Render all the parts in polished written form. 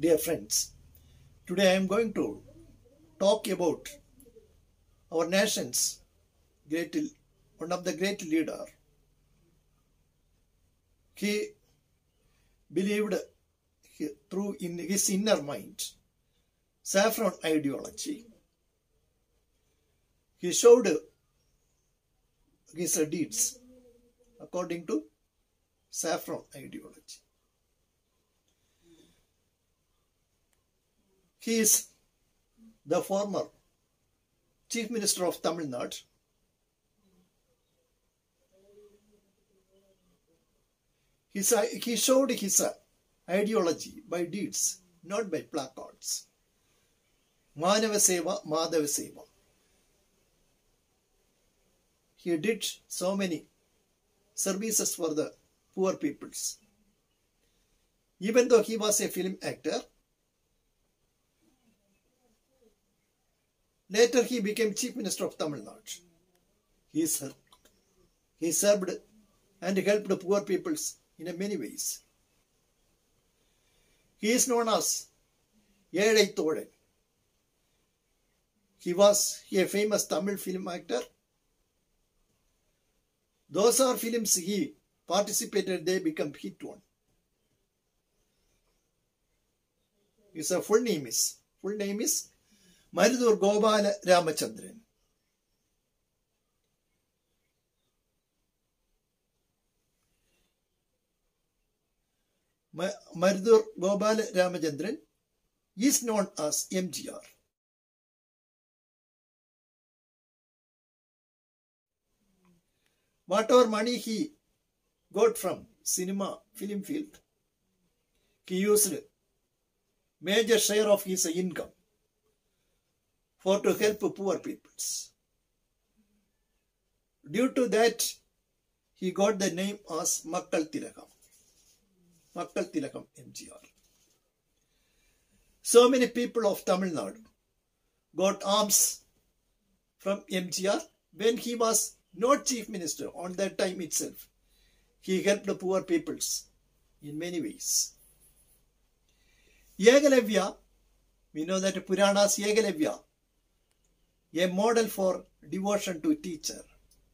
Dear friends, today I am going to talk about our nation's one of the great leader. He believed through in his inner mind saffron ideology. He showed his deeds according to saffron ideology. He is the former Chief Minister of Tamil Nadu. He showed his ideology by deeds, not by placards. Manava Seva, Madhava Seva. He did so many services for the poor peoples. Even though he was a film actor, later he became Chief Minister of Tamil Nadu. He served and helped poor peoples in many ways. He is known as Yedai Thodan. He was a famous Tamil film actor. Those are films he participated, they become hit one. His full name is Marudur Gopala Ramachandran. Marudur Gopala Ramachandran is known as MGR. Whatever money he got from film field, he used major share of his income to help poor peoples. Due to that, he got the name as Makkal Tilakam MGR. So many people of Tamil Nadu got arms from MGR when he was not Chief Minister on that time itself. He helped the poor peoples in many ways. Yagalavya, we know that Puranas Yagalavya, a model for devotion to teacher,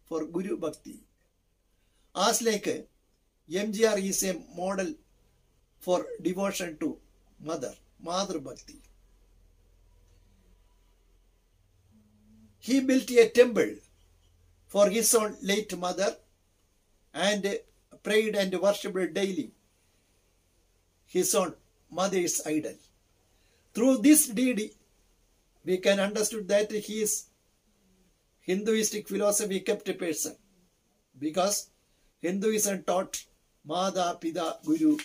for Guru Bhakti. As like MGR is a model for devotion to Mother Bhakti. He built a temple for his own late mother and prayed and worshipped daily his own mother's idol. Through this deed, we can understand that he is Hinduistic philosophy kept a person, because Hinduism taught Mada, Pida, Guru,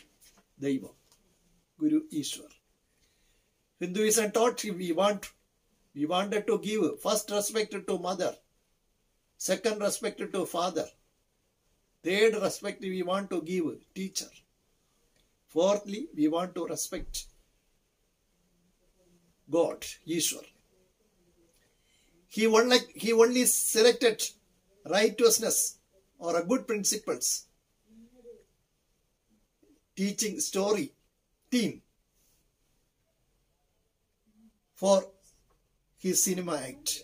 Daiva, Guru, Ishwar. Hinduism taught we wanted to give first respect to mother, second respect to father, third respect we want to give teacher, fourthly we want to respect God, Ishwar. He only selected righteousness or good principles, teaching story, theme for his cinema act.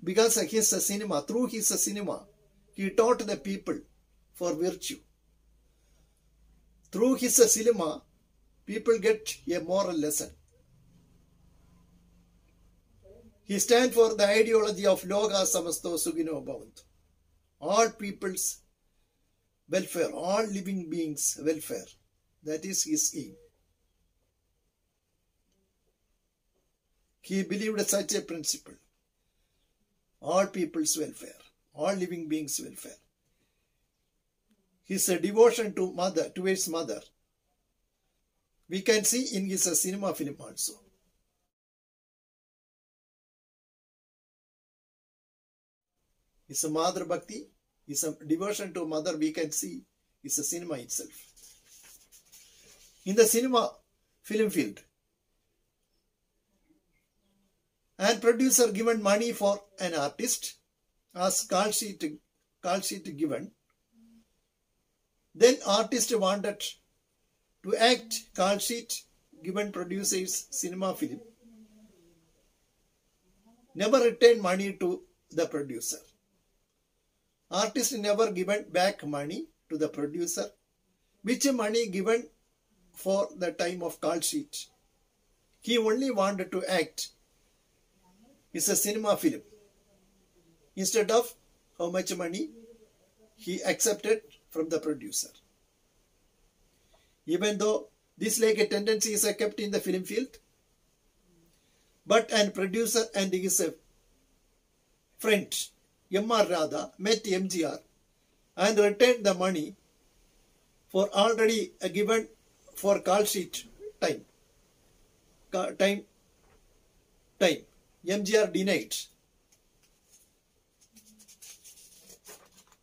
Because through his cinema, he taught the people for virtue. Through his cinema, people get a moral lesson. He stands for the ideology of Loka Samasto Sugino Bhavantu. All people's welfare, all living beings' welfare. That is his aim. He believed such a principle. All people's welfare, all living beings' welfare. His devotion to his mother, we can see in his cinema film also. His Mother Bhakti, his devotion to mother, we can see his cinema itself. In the cinema film field, and producer given money for an artist as call sheet given. Then artist wanted to act call sheet given producers cinema film never return money to the producer. Artist never given back money to the producer, which money given for the time of call sheet. He only wanted to act is a cinema film. Instead of how much money he accepted from the producer. Even though this like a tendency is kept in the film field, but an producer and his friend M.R. Radha met MGR and returned the money for already given for call sheet time. MGR denied.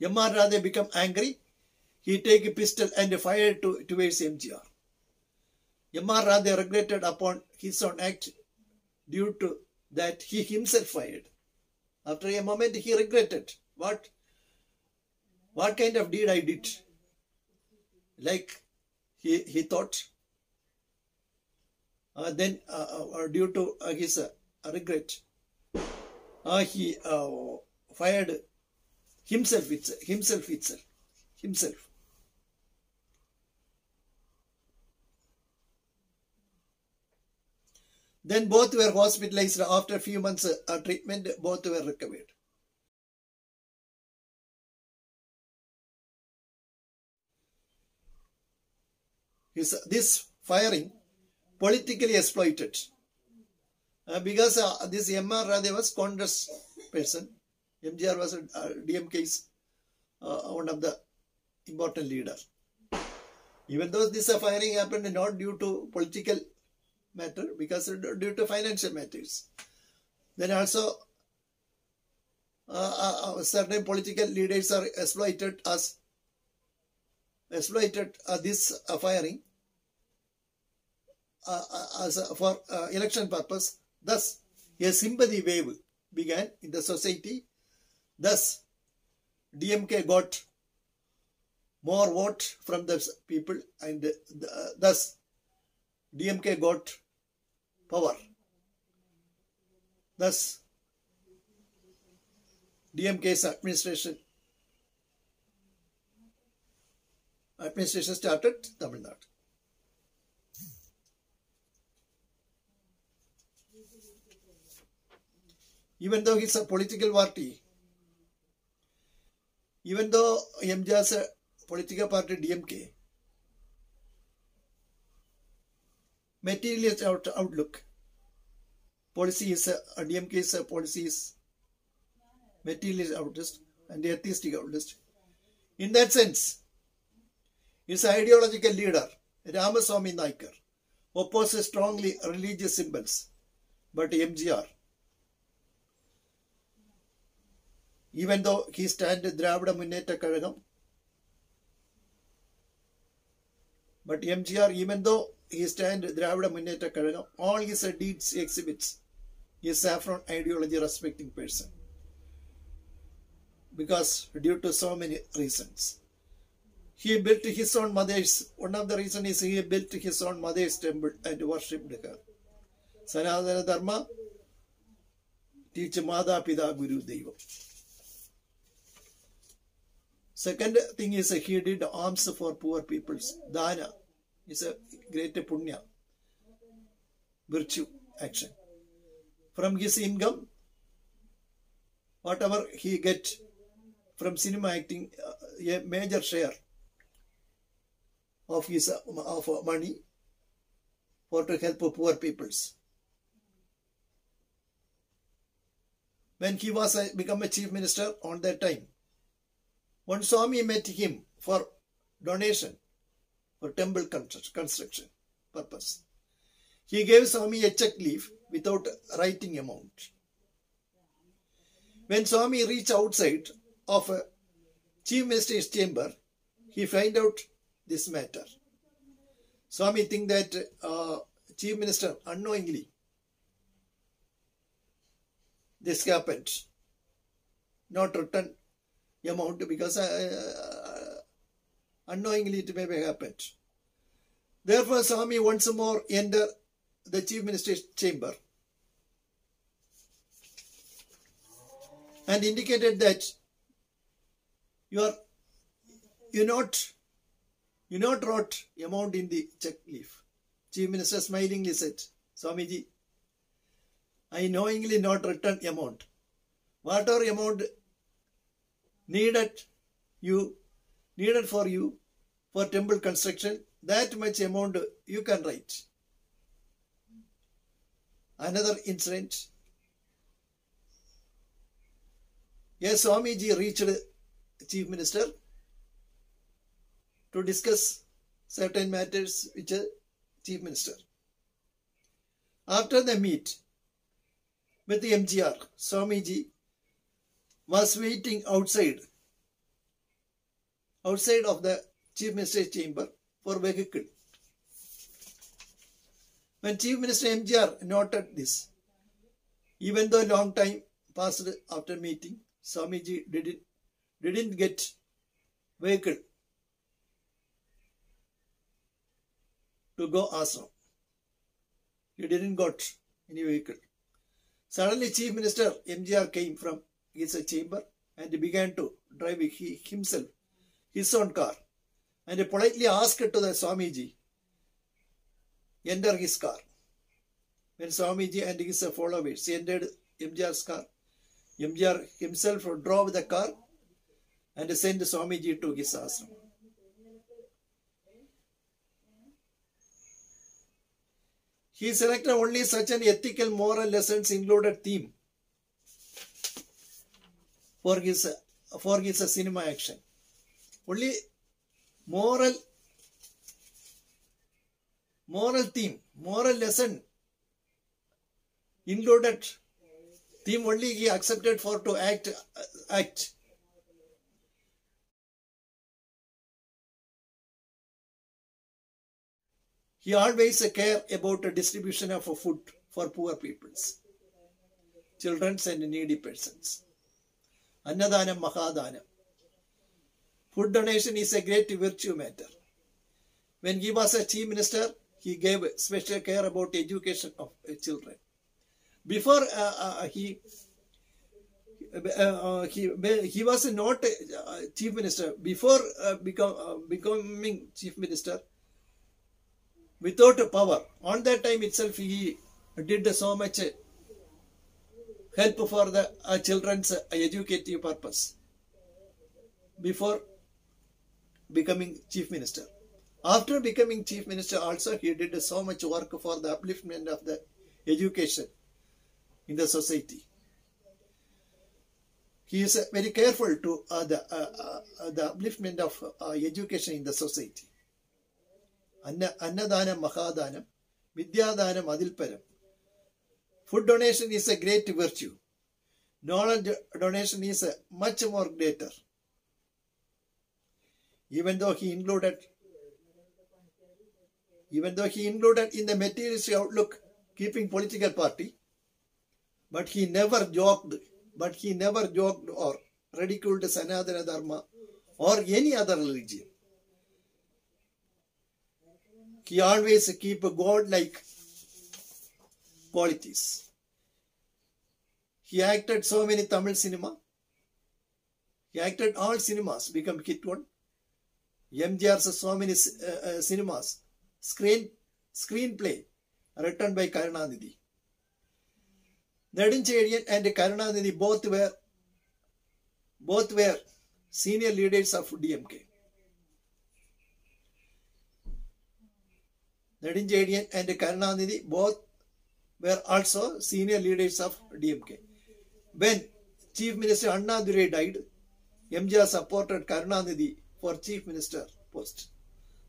M.R. Radha become angry. He take a pistol and fired towards MGR. M.R. Radha regretted upon his own act due to that he himself fired. After a moment he regretted. What kind of deed I did? Like he thought. Then due to his regret, he fired himself. Then both were hospitalized. After a few months treatment, both were recovered. This firing politically exploited because this M.R. Radha was Congress person. MGR was DMK's one of the important leader. Even though this firing happened not due to political matter, because due to financial matters. Then also certain political leaders are exploited this firing for election purpose. Thus, a sympathy wave began in the society. Thus, DMK got more vote from the people, and thus DMK got power. Thus, DMK's administration started Tamil Nadu. Even though it's a political party, even though MJ's a political party DMK, materialist outlook, policy is DMK's policy is materialist outlook and atheistic outlook. In that sense, his ideological leader, Ramaswamy Naikar, opposes strongly religious symbols, but MGR, even though he stands Dravida Munneta Kazhagam, but MGR, even though he stands Dravida Munneta Kazhagam, all his deeds exhibits his saffron ideology respecting person. Because due to so many reasons. He built his own mother's, one of the reasons is he built his own mother's temple and worshipped her. Sanatana Dharma teach Mada Pida Guru Deva. Second thing is he did alms for poor peoples. Dana is a great punya, virtue, action. From his income, whatever he get from cinema acting, a major share of his money for to help poor peoples. When he was become a chief minister on that time, one Swami met him for donation for temple construction purpose. He gave Swami a check leaf without writing amount. When Swami reached outside of a chief minister's chamber, he find out this matter. Swami think that chief minister unknowingly this happened, not written amount because unknowingly it may have happened. Therefore, Swami once more entered the Chief Minister's chamber and indicated that you not wrote amount in the check leaf. Chief Minister smilingly said, Swamiji, I knowingly not written amount. Whatever amount needed for you for temple construction, that much amount you can write. Another incident. Yes, Swamiji reached Chief Minister to discuss certain matters with the Chief Minister. After the meet with the MGR, Swamiji was waiting outside of the Chief Minister's chamber for vehicle. When Chief Minister MGR noted this, even though long time passed after meeting, Swamiji didn't get vehicle to go ashram. He didn't got any vehicle. Suddenly Chief Minister MGR came from his chamber and began to drive himself, his own car, and politely asked to the Swamiji, enter his car. When Swamiji and his followers entered MGR's car, MGR himself drove the car and sent Swamiji to his ashram. He selected only such an ethical moral lessons included theme for his cinema action. Only moral theme, moral lesson included theme only he accepted for to act. He always care about the distribution of food for poor peoples, children and needy persons. Annadanam Mahadanam. Food donation is a great virtue matter. When he was a Chief Minister, he gave special care about education of children. Before he was not a Chief Minister. Before becoming Chief Minister, without power, on that time itself he did so much help for the children's educative purpose before becoming Chief Minister. After becoming Chief Minister also he did so much work for the upliftment of the education in the society. He is very careful to the upliftment of education in the society. Annadanam Mahadanam, Vidyadanam Adilparam. Food donation is a great virtue. Knowledge donation is much more greater. Even though he included in the materialistic outlook keeping political party, but he never joked or ridiculed Sanatana Dharma or any other religion. He always keep God-like qualities. He acted so many Tamil cinema. He acted all cinemas, become hit one. MGR's so many cinemas, screenplay written by Karunanidhi. Nedunchezhiyan and Karunanidhi both were senior leaders of DMK. Nedunchezhiyan and Karunanidhi both were also senior leaders of DMK. When Chief Minister Annadurai died, MGR supported Karunanidhi for Chief Minister post.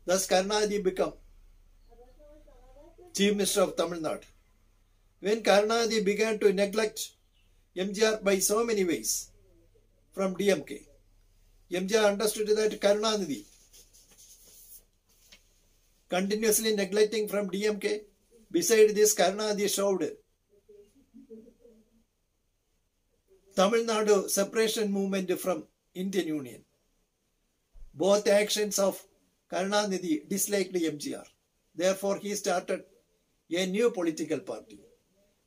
Thus Karunanidhi became Chief Minister of Tamil Nadu. When Karunanidhi began to neglect MGR by so many ways from DMK, MGR understood that Karunanidhi continuously neglecting from DMK. Beside this, Karunanidhi showed Tamil Nadu separation movement from Indian Union. Both actions of Karunanidhi disliked MGR. Therefore, he started a new political party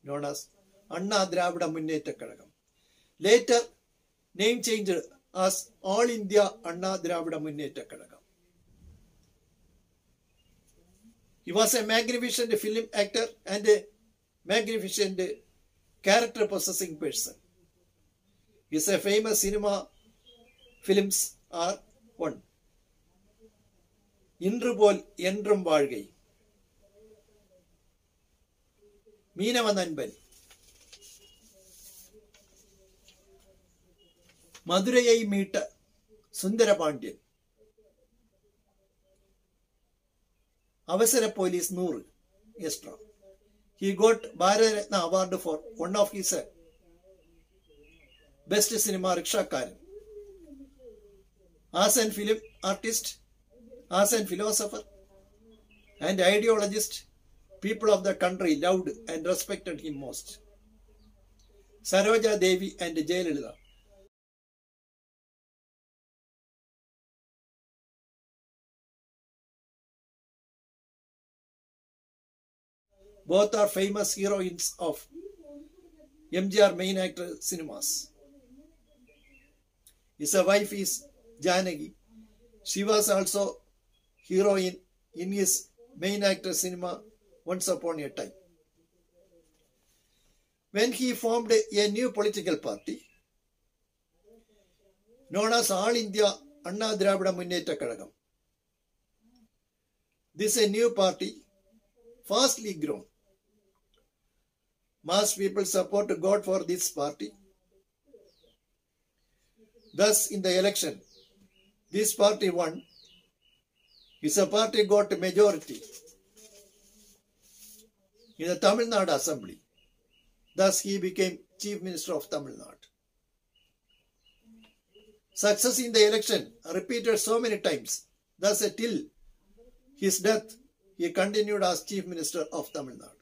known as Anna Dravida Munneta Kazhagam. Later, name changed as All India Anna Dravida Munneta Kazhagam. He was a magnificent film actor and a magnificent character possessing person. His famous cinema films are 1. Indru Pol Endrum Vazhgai, Meenava Nanban, Madurayai Meeta Sundara Pandyan, Avasara Police Noor, Extra. He got Bharat Ratna Award for one of his best cinema rickshaw Karan. As an film artist, as a philosopher and ideologist, people of the country loved and respected him most. Saroja Devi and Jayalalitha. Both are famous heroines of MGR main actor cinemas. His wife is Janagi. She was also heroine in his main actor cinema Once Upon a Time. When he formed a new political party known as All India Anna Dravida Munneta Kazhagam, this is a new party fastly grown. Mass people support God for this party. Thus, in the election, this party won. His party got a majority in the Tamil Nadu Assembly. Thus, he became Chief Minister of Tamil Nadu. Success in the election repeated so many times. Thus, till his death, he continued as Chief Minister of Tamil Nadu.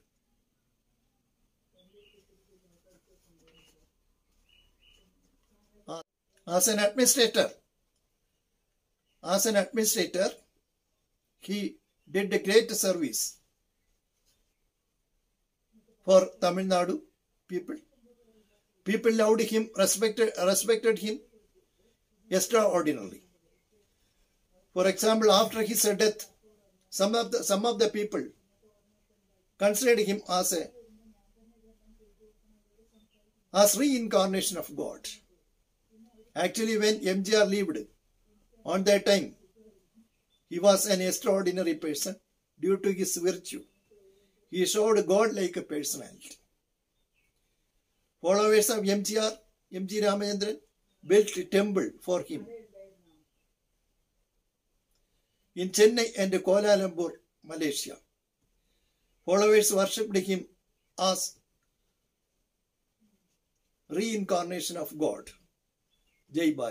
As an administrator, he did a great service for Tamil Nadu people. People loved him, respected him extraordinarily. For example, after his death, some of the people considered him as reincarnation of God. Actually, when MGR lived on that time, he was an extraordinary person due to his virtue. He showed God-like a personality. Followers of MGR, MG Ramachandran, built a temple for him in Chennai and Kuala Lumpur, Malaysia. Followers worshipped him as reincarnation of God. Jai Bharat.